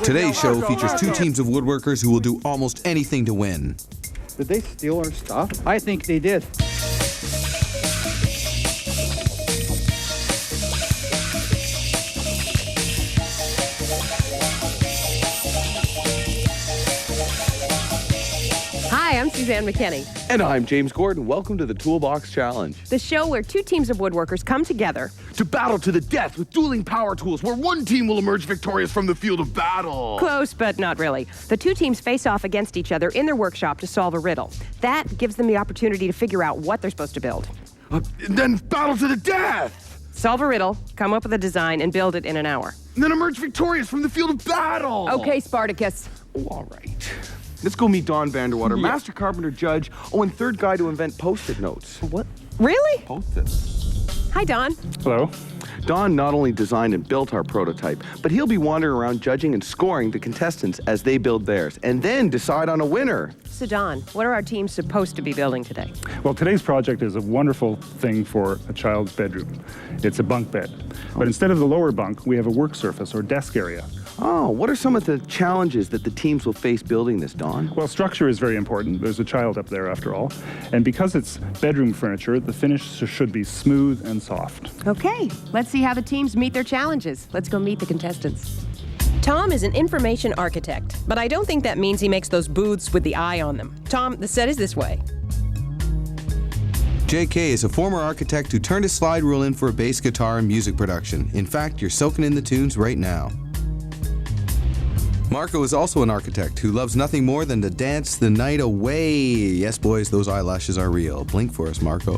Today's show features two teams of woodworkers who will do almost anything to win. Did they steal our stuff? I think they did. Hi, I'm Suzanne McKinney. And I'm James Gordon. Welcome to the Toolbox Challenge. The show where two teams of woodworkers come together To battle to the death with dueling power tools, where one team will emerge victorious from the field of battle. close, but not really. The two teams face off against each other in their workshop to solve a riddle. That gives them the opportunity to figure out what they're supposed to build. And then battle to the death. Solve a riddle, come up with a design, and build it in an hour. And then emerge victorious from the field of battle. Okay, Spartacus. Oh, all right. Let's go meet Don Vanderwater, master carpenter, judge, and third guy to invent Post-it notes. What? Really? Post-its. Hi, Don. Hello. Don not only designed and built our prototype, but he'll be wandering around judging and scoring the contestants as they build theirs, and then decide on a winner. So, Don, what are our teams supposed to be building today? Well, today's project is a wonderful thing for a child's bedroom. It's a bunk bed. But instead of the lower bunk, we have a work surface or desk area. Oh, what are some of the challenges that the teams will face building this, Don? Well, structure is very important. There's a child up there after all. And because it's bedroom furniture, the finish should be smooth and soft. Okay, let's see how the teams meet their challenges. Let's go meet the contestants. Tom is an information architect, but I don't think that means he makes those booths with the eye on them. Tom, the set is this way. JK is a former architect who turned his slide rule in for a bass guitar and music production. In fact, you're soaking in the tunes right now. Marco is also an architect who loves nothing more than to dance the night away. Yes, boys, those eyelashes are real. Blink for us, Marco.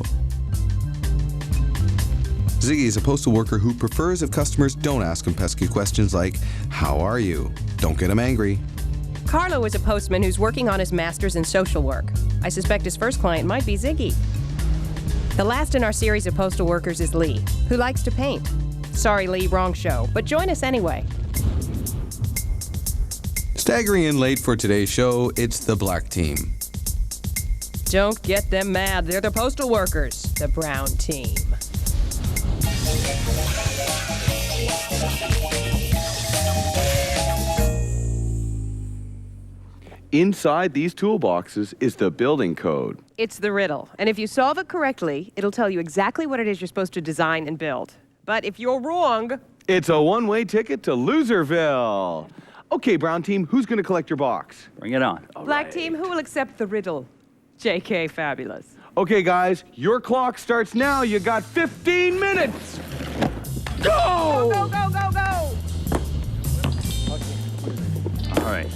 Ziggy is a postal worker who prefers if customers don't ask him pesky questions like, "How are you?" Don't get him angry. Carlo is a postman who's working on his master's in social work. I suspect his first client might be Ziggy. The last in our series of postal workers is Lee, who likes to paint. Sorry, Lee, wrong show, but join us anyway. Staggering in late for today's show, it's the black team. Don't get them mad. They're the postal workers, the brown team. Inside these toolboxes is the building code. It's the riddle, and if you solve it correctly, it'll tell you exactly what it is you're supposed to design and build. But if you're wrong... It's a one-way ticket to Loserville. Okay, brown team, who's going to collect your box? Bring it on. Black team, who will accept the riddle? JK, fabulous. Okay, guys, your clock starts now. You got 15 minutes. Go! Go, go, go, go! All right.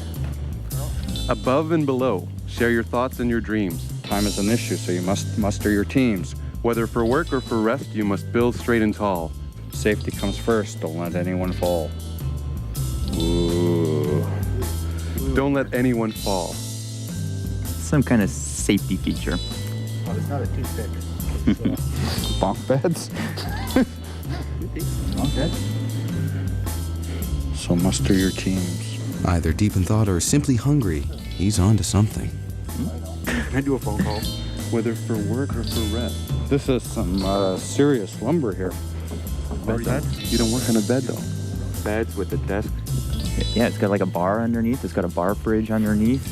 Above and below, share your thoughts and your dreams. Time is an issue, so you must muster your teams. Whether for work or for rest, you must build straight and tall. Safety comes first. Don't let anyone fall. Ooh. Don't let anyone fall. Some kind of safety feature. Oh, it's not a toothpick. Bunk beds. Okay. So muster your teams. Either deep in thought or simply hungry. He's on to something. Can I do a phone call? Whether for work or for rest. This is some serious lumber here. Bed? You don't work on a bed, though. Beds with a desk. Yeah, it's got like a bar underneath. It's got a bar fridge underneath.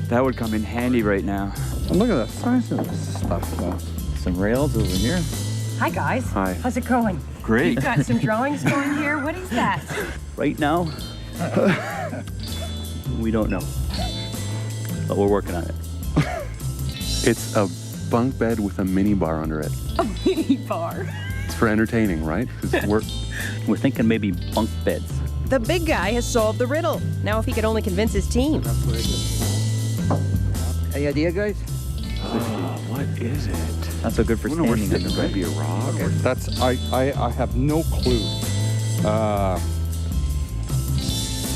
That would come in handy right now. Oh, look at the size of this stuff, though. Some rails over here. Hi, guys. Hi. How's it going? Great. You've got some drawings going here. What is that? Right now, we don't know. But we're working on it. It's a bunk bed with a mini bar under it. A mini bar. It's for entertaining, right? 'Cause We're thinking maybe bunk beds. The big guy has solved the riddle. Now if he could only convince his team. Any idea, guys? what is it? Not so good for standing under, Might right? be a rock. Okay. That's I have no clue.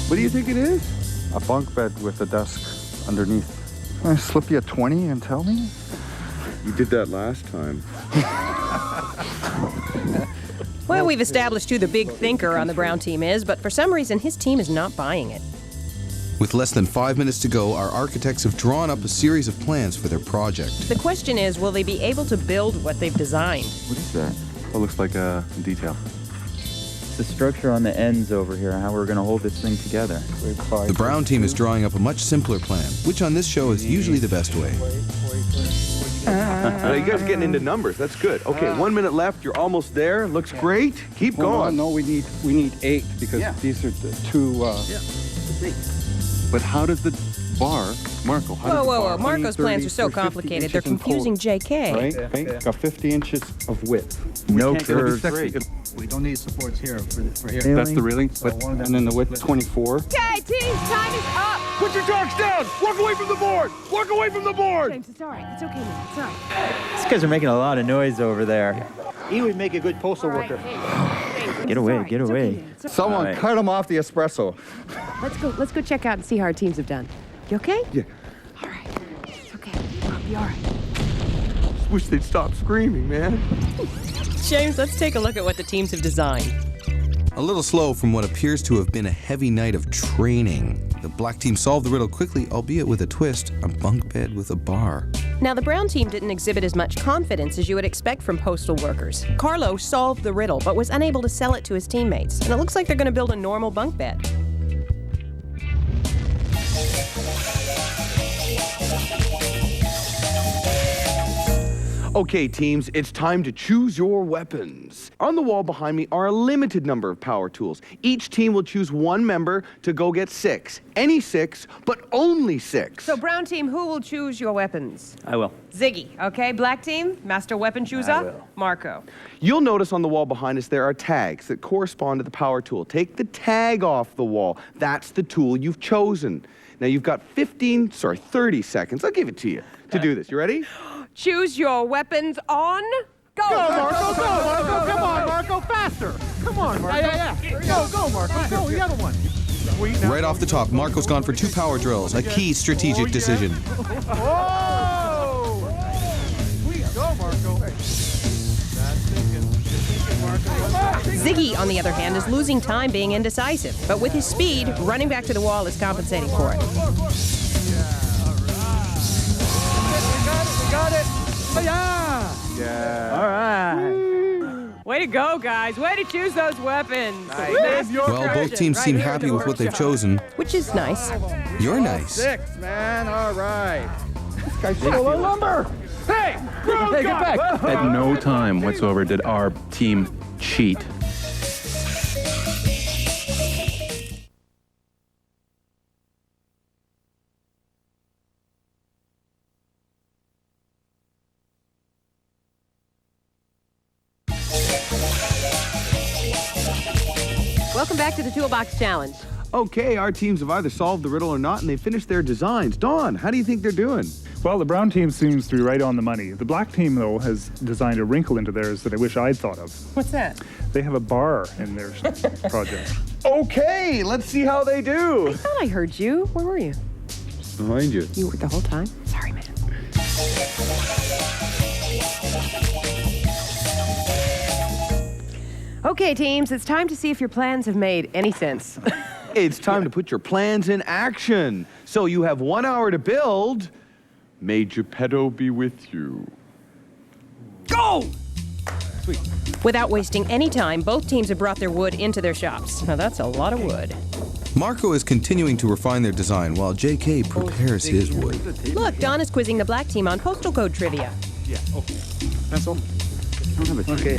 What do you think it is? A bunk bed with a desk underneath. Can I slip you a 20 and tell me? You did that last time. Well, we've established who the big thinker on the brown team is, but for some reason his team is not buying it. With less than 5 minutes to go, our architects have drawn up a series of plans for their project. The question is, will they be able to build what they've designed? What is that? Oh, looks like a detail. It's the structure on the ends over here, how we're going to hold this thing together. The brown team is drawing up a much simpler plan, which on this show is usually the best way. You guys are getting into numbers. That's good. Okay, 1 minute left. You're almost there. Looks great. Keep going. No, we need 8 because these are the 2. But how does the bar, Marco? How does the Whoa. bar- Marco's 30 plans are so for 50 complicated, they're inches in confusing JK. Right? Okay. Got 50 inches of width. No It'll be curves. sexy. We don't need supports here for here. That's the railing. But And then the width 24. Okay, team, time is up! Put your dogs down. Walk away from the board. Walk away from the board. James, it's all right. It's okay, man. It's all right. These guys are making a lot of noise over there. He would make a good postal worker. Get away, get away. Someone All right. cut him off the espresso. Let's go check out and see how our teams have done. You okay? Yeah. All right. It's okay. I'll be all right. Just wish they'd stop screaming, man. James, let's take a look at what the teams have designed. A little slow from what appears to have been a heavy night of training. The black team solved the riddle quickly, albeit with a twist, a bunk bed with a bar. Now, the brown team didn't exhibit as much confidence as you would expect from postal workers. Carlo solved the riddle, but was unable to sell it to his teammates. And it looks like they're going to build a normal bunk bed. Okay, teams, it's time to choose your weapons. On the wall behind me are a limited number of power tools. Each team will choose one member to go get 6. Any 6, but only 6. So, brown team, who will choose your weapons? I will. Ziggy, okay? Black team, master weapon chooser? will. Marco. You'll notice on the wall behind us there are tags that correspond to the power tool. Take the tag off the wall. That's the tool you've chosen. Now you've got 30 seconds. I'll give it to you to do this. You ready? Choose your weapons on... Go, Marco, go, Marco. Come on, Marco, faster. Come on, Marco. Yeah. Go, Marco. Go, the other one. Right off the top, Marco's gone for 2 power drills, a key strategic decision. Whoa! Sweet, go, Marco. Ziggy, on the other hand, is losing time being indecisive. But with his speed, running back to the wall is compensating for it. Got it. Yeah. All right. Way to go, guys. Way to choose those weapons. Well, both teams seem happy with what they've chosen. Which is nice. You're nice. 6, man. All right. This guy's full of lumber. Hey, Hey, get back. At no time whatsoever did our team cheat. Welcome back to the Toolbox Challenge. Okay, our teams have either solved the riddle or not, and they finished their designs. Dawn, how do you think they're doing? Well, the brown team seems to be right on the money. The black team, though, has designed a wrinkle into theirs that I wish I'd thought of. What's that? They have a bar in their project. Okay, let's see how they do. I thought I heard you. Where were you? Behind you. You were the whole time? Sorry, man. Okay, teams, it's time to see if your plans have made any sense. It's time to put your plans in action. So you have 1 hour to build. May Geppetto be with you. Go! Without wasting any time, both teams have brought their wood into their shops. Now, that's a lot of wood. Marco is continuing to refine their design while JK prepares his wood. Look, Don is quizzing the black team on postal code trivia. Pencil? Okay.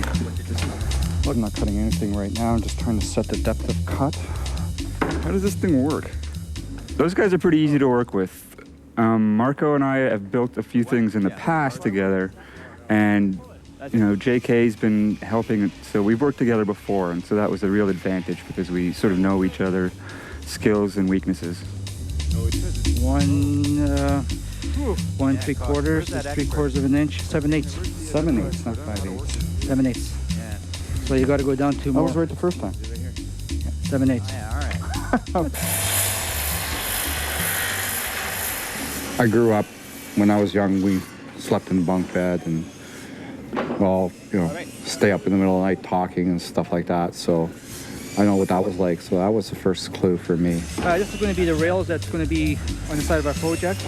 I'm not cutting anything right now. I'm just trying to set the depth of cut. How does this thing work? Those guys are pretty easy to work with. Marco and I have built a few things in the past together, and you know, JK's been helping, so we've worked together before, and so that was a real advantage because we sort of know each other's skills and weaknesses. 1 3/4 is 3/4 of an inch. 7/8. 7/8, not 5/8. 7/8. So you got to go down 2 I more. was right the first time. 7/8. I grew up, when I was young, we slept in bunk bed and, well, you know, stay up in the middle of the night talking and stuff like that. So I know what that was like. So that was the first clue for me. This is going to be the rails that's going to be on the side of our project.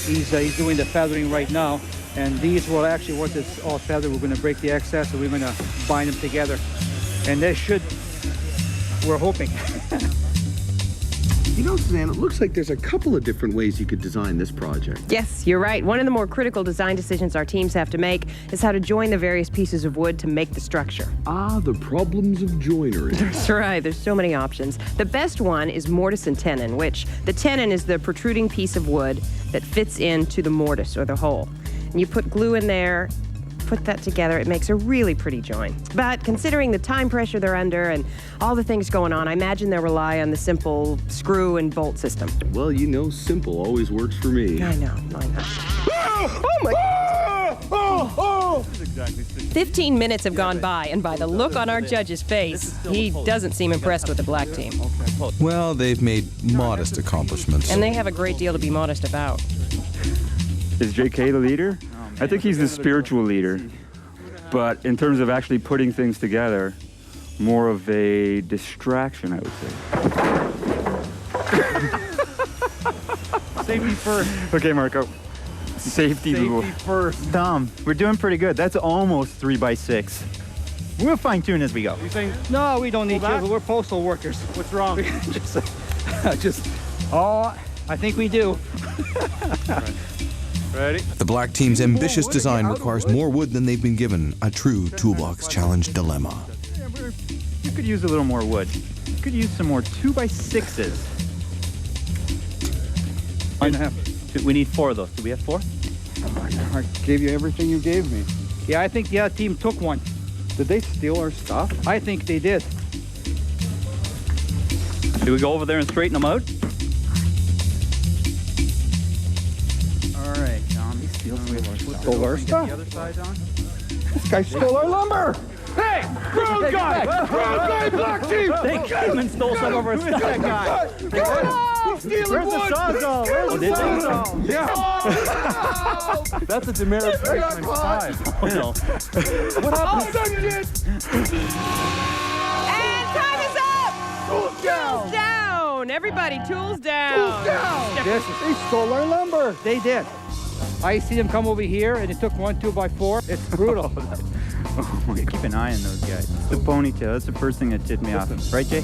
He's doing the feathering right now. And these will actually, once it's all feathered, we're going to break the excess and we're going to bind them together. And this should, we're hoping. You know, Suzanne, it looks like there's a couple of different ways you could design this project. Yes, you're right. One of the more critical design decisions our teams have to make is how to join the various pieces of wood to make the structure. Ah, the problems of joinery. That's right. There's so many options. The best one is mortise and tenon, which the tenon is the protruding piece of wood that fits into the mortise or the hole. And you put glue in there, put that together, it makes a really pretty join. But considering the time pressure they're under and all the things going on, I imagine they'll rely on the simple screw and bolt system. Well, you know, simple always works for me. I know. Oh my God. 15 minutes have gone by, and by the look on our judge's face, he doesn't seem impressed with the black team. Well, they've made modest accomplishments. And they have a great deal to be modest about. Is JK the leader? I think he's the spiritual leader. But in terms of actually putting things together, more of a distraction, I would say. Safety first. Okay, Marco. Safety first. Tom, we're doing pretty good. That's almost 3 by 6. We'll fine tune as we go. You saying? No, we don't need to. We're postal workers. What's wrong? I think we do. Ready? The black team's ambitious design requires more wood than they've been given. A true toolbox challenge dilemma. You could use a little more wood. You could use some more 2 by 6s. We need 4 of those. Do we have 4? I gave you everything you gave me. Yeah, I think the other team took one. Did they steal our stuff? I think they did. Do we go over there and straighten them out? All right, Tom. He Stole our stuff. The other side on. This guy stole our lumber. Hey, brown guy, black team. They came and stole some of our stuff. That guy. Where's the sawzall? Where's the sawzall? Yeah. That's a demerit times 5. You know. What happened? And time is up! Tools down. Tools down! Everybody, tools down! Yes, they stole our lumber. They did. I see them come over here, and it took 1 2 by 4. It's brutal. Keep an eye on those guys. The ponytail, that's the first thing that tipped me off. Right, Jay?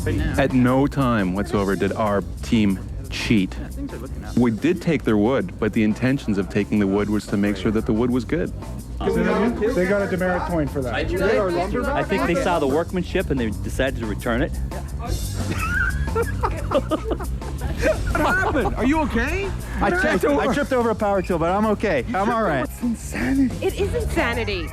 Right now. At no time whatsoever did our team cheat. Things are looking up. We did take their wood, but the intentions of taking the wood was to make sure that the wood was good. They got a demerit point for that. I think they saw the workmanship and they decided to return it. What happened? Are you okay? I tripped over a power tool, but I'm okay. I'm all right. It's insanity. It is insanity.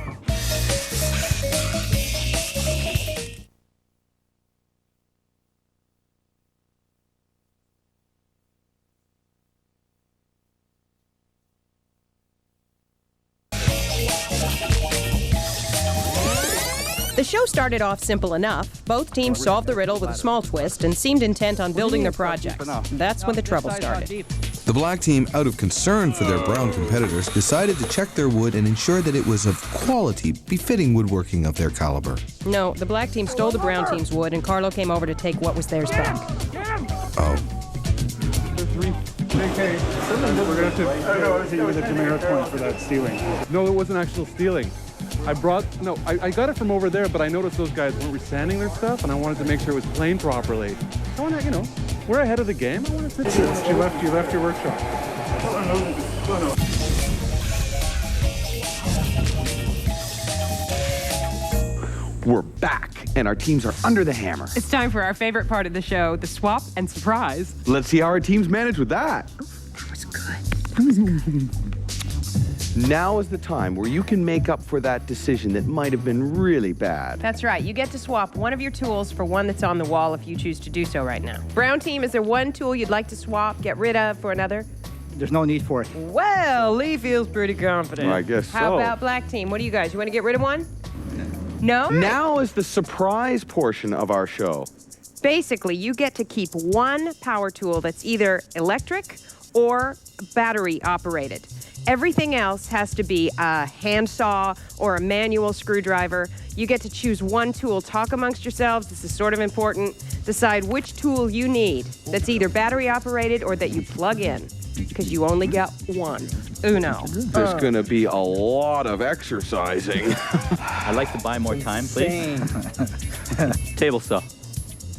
The show started off simple enough. Both teams solved the riddle with a small twist and seemed intent on building their projects. That's when the trouble started. The black team, out of concern for their brown competitors, decided to check their wood and ensure that it was of quality befitting woodworking of their caliber. No, the black team stole the brown team's wood, and Carlo came over to take what was theirs back. Oh. JK, we're going to have to use a demerit point for that stealing. No, it wasn't actual stealing. I got it from over there, but I noticed those guys weren't resanding their stuff, and I wanted to make sure it was planed properly. I want to, you know, we're ahead of the game. I want to sit You left your workshop. We're back, and our teams are under the hammer. It's time for our favorite part of the show, the swap and surprise. Let's see how our teams manage with that. That was good. Now is the time where you can make up for that decision that might have been really bad. That's right. You get to swap one of your tools for one that's on the wall if you choose to do so right now. Brown team, is there one tool you'd like to swap, get rid of for another? There's no need for it. Well, Lee feels pretty confident. Well, I guess so. How about black team? What do you guys? You want to get rid of one? No? Now is the surprise portion of our show. Basically, you get to keep one power tool that's either electric or battery operated. Everything else has to be a handsaw or a manual screwdriver. You get to choose one tool. Talk amongst yourselves. This is sort of important. Decide which tool you need that's either battery operated or that you plug in. because you only get one. Uno. There's gonna be a lot of exercising. I'd like to buy more time, please. Table saw.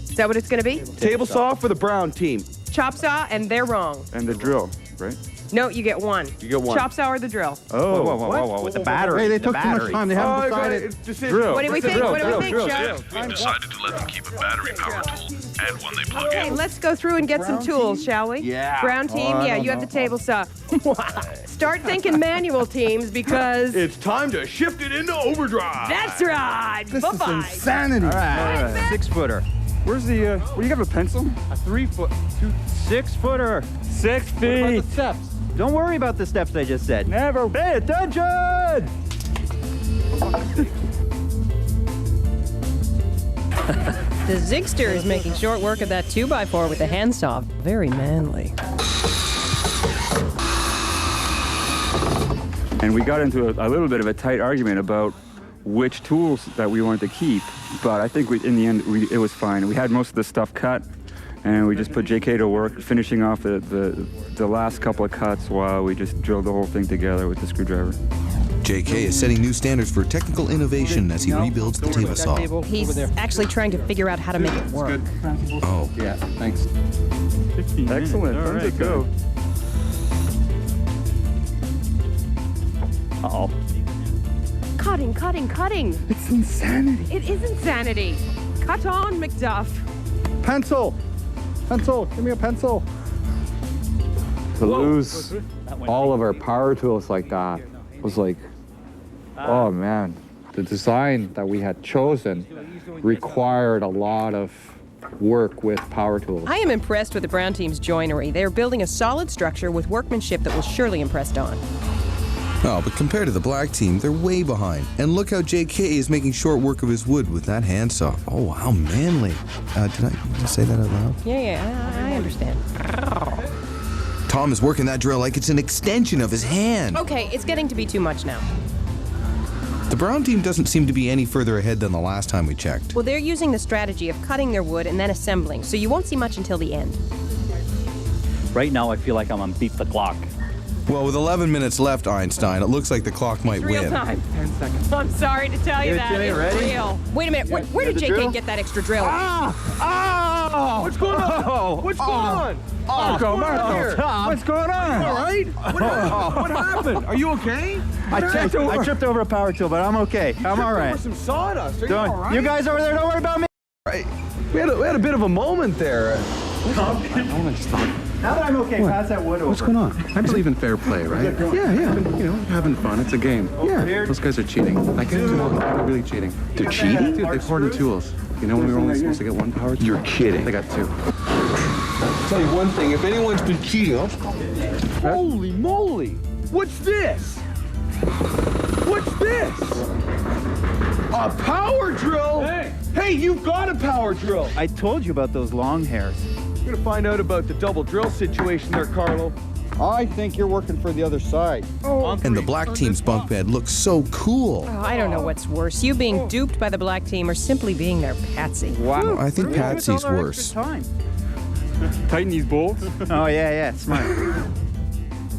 Is that what it's going to be? Table saw for the brown team. Chop saw, and they're wrong. And the drill, right? No, you get one. You get one. Chop saw or the drill? Oh, Whoa. With the battery. Hey, they the took too much battery. time. They haven't decided. Drill. What do we think? What do we think, Joe? We've decided to let them keep a battery power tool and one they plug Okay, in. let's go through and get some tools, shall we? Yeah. Brown team, yeah, you have the table saw. Start thinking manual teams because It's time to shift it into overdrive. that's right. This is Bye-bye. insanity. All right. 6-footer. Where's the, well, you have a pencil? A 3-foot, 6-footer. 6 What about feet. the steps? Don't worry about the steps I just said. Never pay attention! The Zigster is making short work of that 2x4 with the handsaw. Very manly. And we got into a little bit of a tight argument about which tools that we wanted to keep, but I think in the end it was fine. We had most of the stuff cut, and we just put JK to work, finishing off the last couple of cuts while we just drilled the whole thing together with the screwdriver. JK is setting new standards for technical innovation as he rebuilds the table saw. He's actually trying to figure out how to make it work. Oh, Yeah, thanks. Excellent. All right, Let's go. Uh-oh. Cutting. It's insanity. It is insanity. Cut on, McDuff. Pencil. Give me a pencil. To lose all of our power tools like that was like, oh man. The design that we had chosen required a lot of work with power tools. I am impressed with the Brown team's joinery. They are building a solid structure with workmanship that will surely impress Don. oh, but compared to the black team, they're way behind. And look how JK is making short work of his wood with that handsaw. Oh, how manly. Did I say that out loud? Yeah, I understand. Tom is working that drill like it's an extension of his hand. Okay, it's getting to be too much now. The brown team doesn't seem to be any further ahead than the last time we checked. Well, they're using the strategy of cutting their wood and then assembling, so you won't see much until the end. Right now, I feel like I'm on beat the clock. Well, with 11 minutes left, Einstein, it looks like the clock might Real win. time. 10 seconds. I'm sorry to tell you Give it that. to me, It's ready? real. Wait a minute. Where did JK get that extra drill? What's going on? What's going on? Marco, Marco. what's going on? All right? What happened? Are you okay? I tripped over a power tool, but I'm okay. I'm all right. Over some sawdust. Are you all right? You guys over there, don't worry about me. We had a bit of a moment there. Now that I'm okay, pass that wood over. What's going on? I believe in fair play, right? Yeah. You know, having fun. It's a game. Yeah. Those guys are cheating. Like, come on, they're really cheating. They're cheating? Dude, they poured in tools. You know when we were only supposed to get one power tool? You're kidding. They got 2. I'll tell you one thing, if anyone's been cheating, holy moly! What's this? What's this? A power drill? Hey, you've got a power drill. I told you about those long hairs. We're gonna find out about the double drill situation there, Carlo. I think you're working for the other side. And the black team's bunk bed looks so cool. Oh, I don't know what's worse, you being duped by the black team or simply being their patsy. Wow. I think Patsy's worse. Tighten these bolts. Oh, yeah, smart.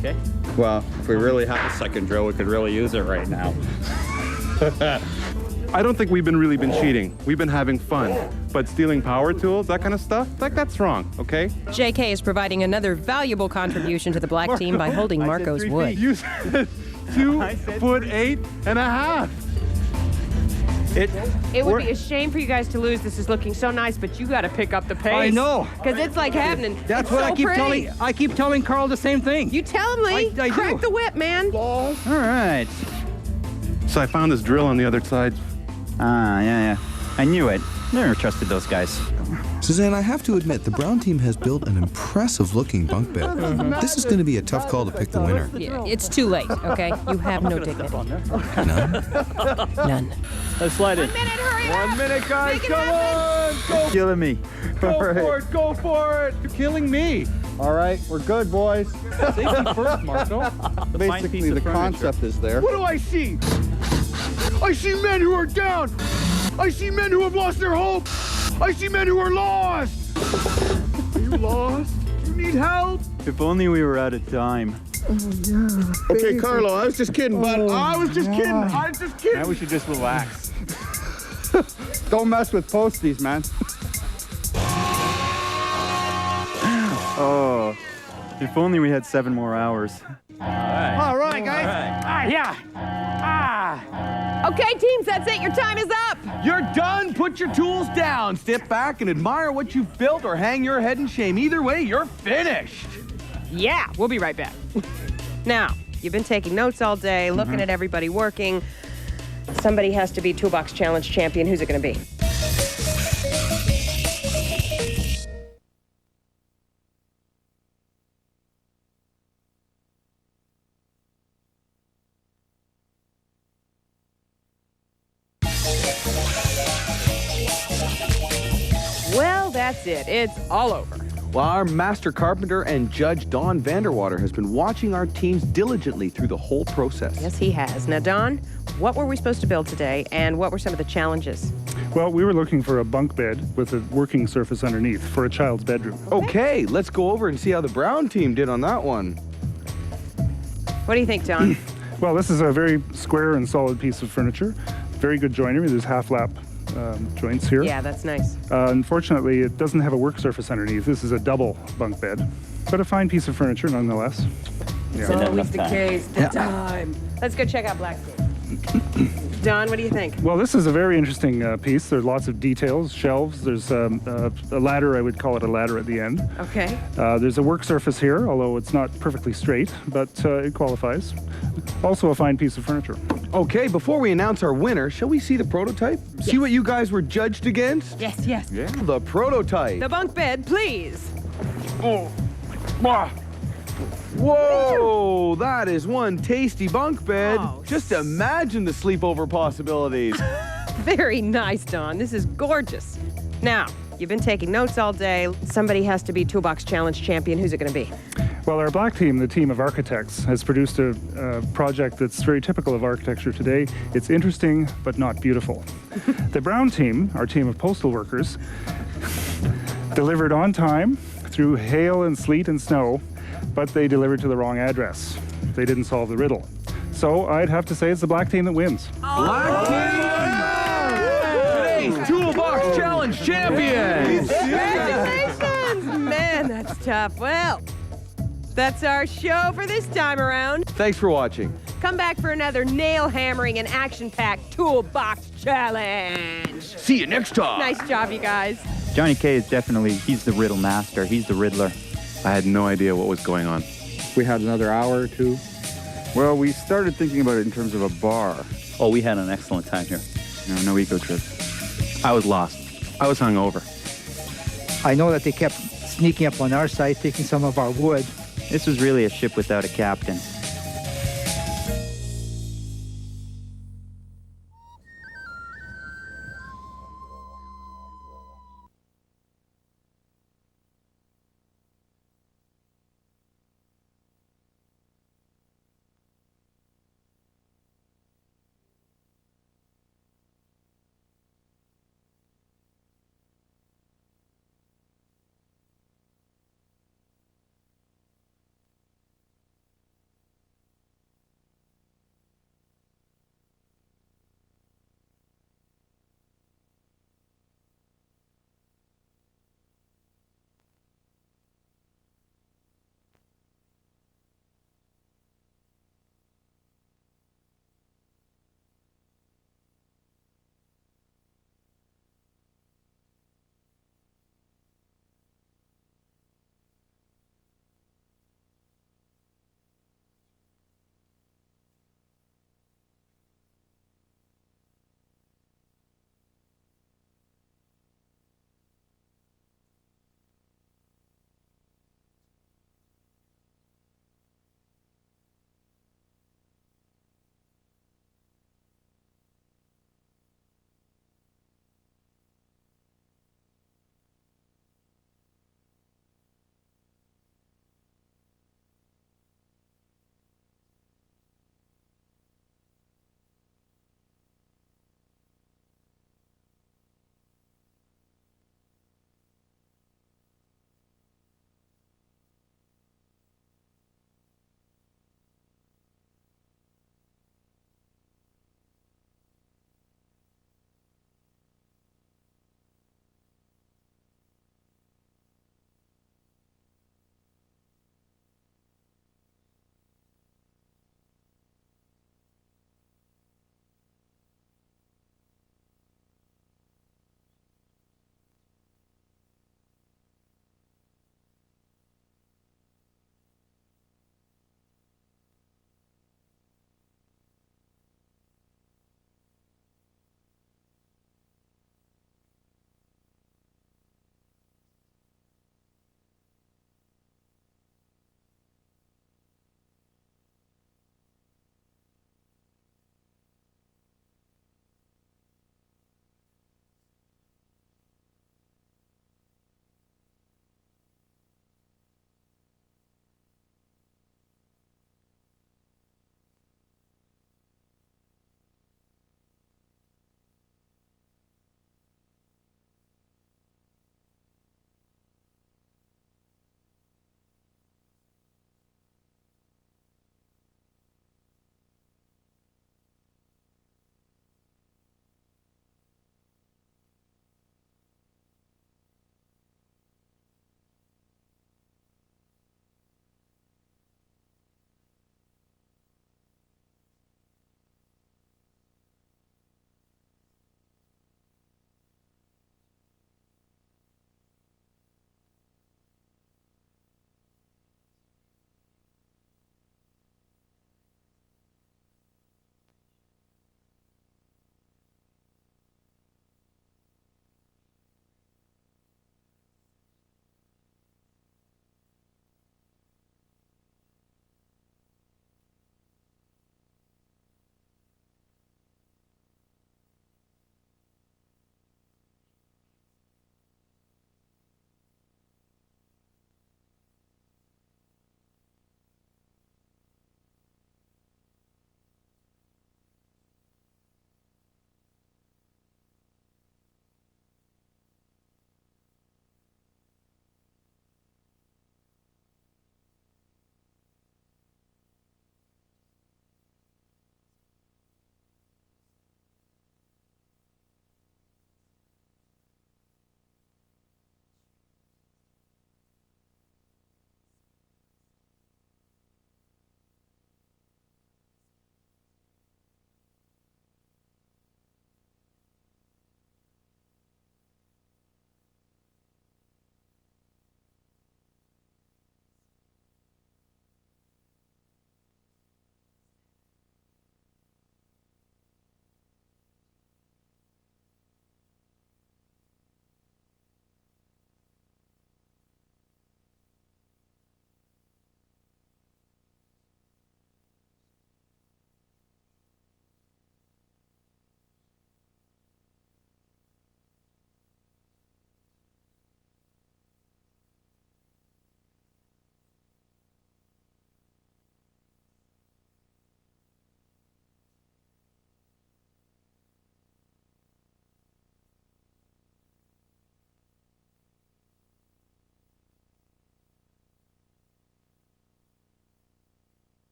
Okay. Well, if we really have a second drill, we could really use it right now. I don't think we've really been cheating. We've been having fun. But stealing power tools, that kind of stuff, that's wrong, okay? JK is providing another valuable contribution to the black team by holding Marco's wood. You said 2'8.5". It would be a shame for you guys to lose. This is looking so nice, but you got to pick up the pace. I know. Because it's like happening. That's It's what so I keep pretty. telling. I keep telling Carl the same thing. You tell him, Lee. I Crack do. the whip, man. All right. So I found this drill on the other side. Yeah. I knew it. Never trusted those guys. Suzanne, I have to admit, the brown team has built an impressive-looking bunk bed. This is going to be a tough call to pick the winner. Yeah, it's too late, okay? You have no dignity. None. Let's slide in. 1 minute, hurry up. 1 minute, guys, Make it come happen. on! Killing me. Go for it! You're killing me. All right, we're good, boys. Safety first, Marco. Basically, the concept is there. What do I see? I see men who are down! I see men who have lost their hope! I see men who are lost! Are you lost? You need help? If only we were out of time. Okay, Carlo, I was just kidding, bud. I was just kidding. I was just kidding. Now we should just relax. Don't mess with posties, man. Oh, if only we had 7 more hours. All right, guys. Yeah. Okay, teams, that's it. Your time is up. You're done. Put your tools down. Step back and admire what you've built or hang your head in shame. Either way, you're finished. Yeah, we'll be right back. Now, you've been taking notes all day, looking at everybody working. Somebody has to be Toolbox Challenge champion. Who's it going to be? Well, that's it. It's all over. Well, our master carpenter and judge, Don Vanderwater, has been watching our teams diligently through the whole process. Yes, he has. Now, Don, what were we supposed to build today, and what were some of the challenges? Well, we were looking for a bunk bed with a working surface underneath for a child's bedroom. Okay, let's go over and see how the Brown team did on that one. What do you think, Don? Well, this is a very square and solid piece of furniture. Very good joinery. There's half-lap joints here. Yeah, that's nice. Unfortunately, it doesn't have a work surface underneath. This is a double bunk bed, but a fine piece of furniture nonetheless. It's always the case. The time. Let's go check out Black's Gate. Don, what do you think? Well, this is a very interesting piece. There's lots of details, shelves. There's a ladder. I would call it a ladder at the end. Okay. There's a work surface here, although it's not perfectly straight, but it qualifies. Also a fine piece of furniture. Okay, before we announce our winner, shall we see the prototype? Yes. See what you guys were judged against? Yes, yes. Yeah. The prototype. The bunk bed, please. Oh. Whoa, that is one tasty bunk bed. Oh, just imagine the sleepover possibilities. Very nice, Don. This is gorgeous. Now, you've been taking notes all day. Somebody has to be Toolbox Challenge champion. Who's it going to be? Well, our black team, the team of architects, has produced a project that's very typical of architecture today. It's interesting, but not beautiful. The brown team, our team of postal workers, delivered on time through hail and sleet and snow, but they delivered to the wrong address. They didn't solve the riddle. So I'd have to say it's the black team that wins. Black team! Today's Toolbox Challenge champion! Congratulations! Man, that's tough. Well, that's our show for this time around. Thanks for watching. Come back for another nail-hammering and action-packed Toolbox Challenge. See you next time. Nice job, you guys. Johnny K is definitely, he's the riddle master. He's the riddler. I had no idea what was going on. We had another hour or two. Well, we started thinking about it in terms of a bar. Oh, we had an excellent time here. No eco trip. I was lost. I was hungover. I know that they kept sneaking up on our side, taking some of our wood. This was really a ship without a captain.